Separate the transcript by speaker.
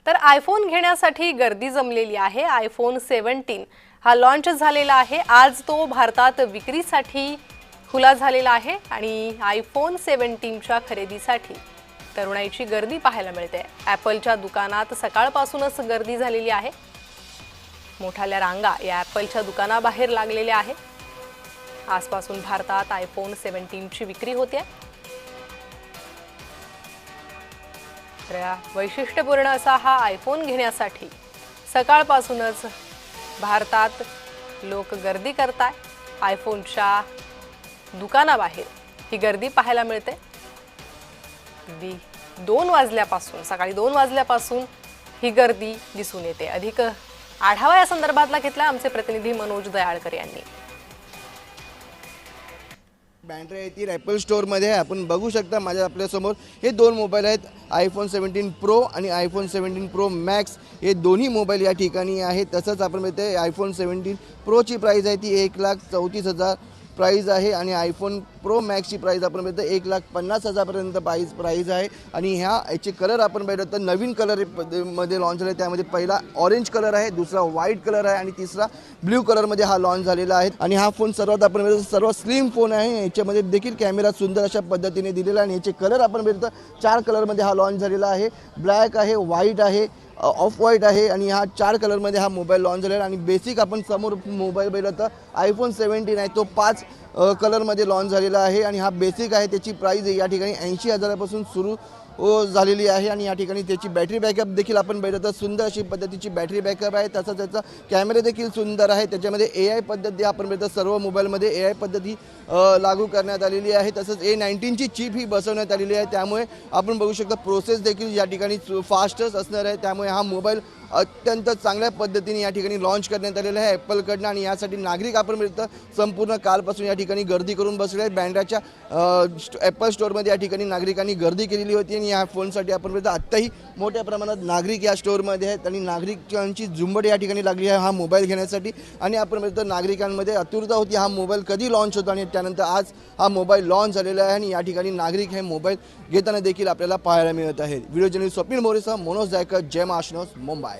Speaker 1: तर आयफोन घेण्यासाठी गर्दी जमलेली आहे। आयफोन 17 हा लॉन्च झालेला आहे। आज तो भारतात विक्रीसाठी खुला झालेला आहे आणि आयफोन 17 च्या खरेदीसाठी तरुणाईची गर्दी पाहायला मिळते। ॲपलच्या दुकानात सकाळपासूनच गर्दी झालेली आहे। मोठ्या रांगा या ॲपलच्या दुकानाबाहेर लागलेल्या आहेत। आजपासून भारतात आयफोन 17 ची विक्री होते। वैशिष्ट्यपूर्ण असा हा आयफोन घेण्यासाठी सकाळपासूनच भारतात लोक गर्दी करतात। आयफोनच्या दुकानाबाहेर ही गर्दी पाहायला मिळते। 2 वाजल्यापासून सकाळी 2 वाजल्यापासून ही गर्दी दिसून येते। अधिक आढावा या संदर्भातला घेतला आमचे प्रतिनिधी मनोज दयाळकर यांनी।
Speaker 2: बँड्रा येथील ॲपल स्टोअरमध्ये आपण बघू शकता आपल्यासमोर हे 2 मोबाईल आहेत। आयफोन 17 प्रो आणि आयफोन 17 प्रो मॅक्स हे दोन्ही मोबाईल या ठिकाणी आहेत। तसंच आपण बघते आयफोन 17 प्रोची प्राइस आहे ती 1,34,000 प्राइस आहे आणि आयफोन प्रो मॅक्सची प्राइस आपण बघतो 1,50,000 पर्यंत प्राइस आहे। आणि याचे कलर आपण बघितलं तर नवीन कलर मध्ये लॉन्च झाले। त्यामध्ये पहिला ऑरेंज कलर आहे, दुसरा व्हाईट कलर आहे आणि तिसरा ब्ल्यू कलरमध्ये हा लॉन्च झालेला आहे। आणि हा फोन सर्वात आपण बघितलं सर्व स्लिम फोन आहे। याच्यामध्ये देखील कॅमेरा सुंदर अशा पद्धतीने दिलेला आहे आणि याचे कलर आपण बघितलं 4 कलरमध्ये हा लॉन्च झालेला आहे। ब्लॅक आहे, व्हाईट आहे, ऑफ व्हाईट आहे आणि हा 4 कलरमध्ये हा मोबाईल लॉन्च झालेला आणि बेसिक आपण समोर मोबाईल बघितलं तर आयफोन 17 आहे तो 5 कलरमध्ये लॉन्च झालेला आहे आणि हा बेसिक आहे। त्याची प्राइस या ठिकाणी 80,000 पासून सुरू झालेली आहे आणि या ठिकाणी त्याची बॅटरी बॅकअप देखील आपण बघितलं तर सुंदर अशी पद्धतीची बॅटरी बॅकअप आहे। तसंच त्याचा कॅमेरा देखील सुंदर आहे। त्याच्यामध्ये AI पद्धती आपण बघितलं सर्व मोबाईलमध्ये AI पद्धती लागू करण्यात आलेली आहे। तसंच A19 ची चिप ही बसवण्यात आलेली आहे। त्यामुळे आपण बघू शकता प्रोसेस देखील या ठिकाणी फास्टच असणार आहे। त्यामुळे हा मोबाईल अत्यंत चांगल्या पद्धतीने या ठिकाणी लॉन्च करण्यात आलेला आहे ॲपलकडनं आणि यासाठी नागरिक आपण मिळतं संपूर्ण कालपासून या ठिकाणी गर्दी करून बसले आहेत। बँड्राच्या ॲपल स्टोअरमध्ये या ठिकाणी नागरिकांनी गर्दी केलेली होती आणि या फोनसाठी आपण मिळतं आत्ताही मोठ्या प्रमाणात नागरिक या स्टोअरमध्ये आहेत आणि नागरिकांची झुंबड या ठिकाणी लागली आहे हा मोबाईल घेण्यासाठी। आणि आपण मिळतं नागरिकांमध्ये आतुरता होती हा मोबाईल कधी लॉन्च होतो आणि त्यानंतर आज हा मोबाईल लॉन्च झालेला आहे आणि या ठिकाणी नागरिक हे मोबाईल घेताना देखील आपल्याला पाहायला मिळत आहेत। व्हिडिओ जर्नलिस्ट स्वप्नील मोरेसह मनोज दयाळकर, जय महाराष्ट्र, मुंबई।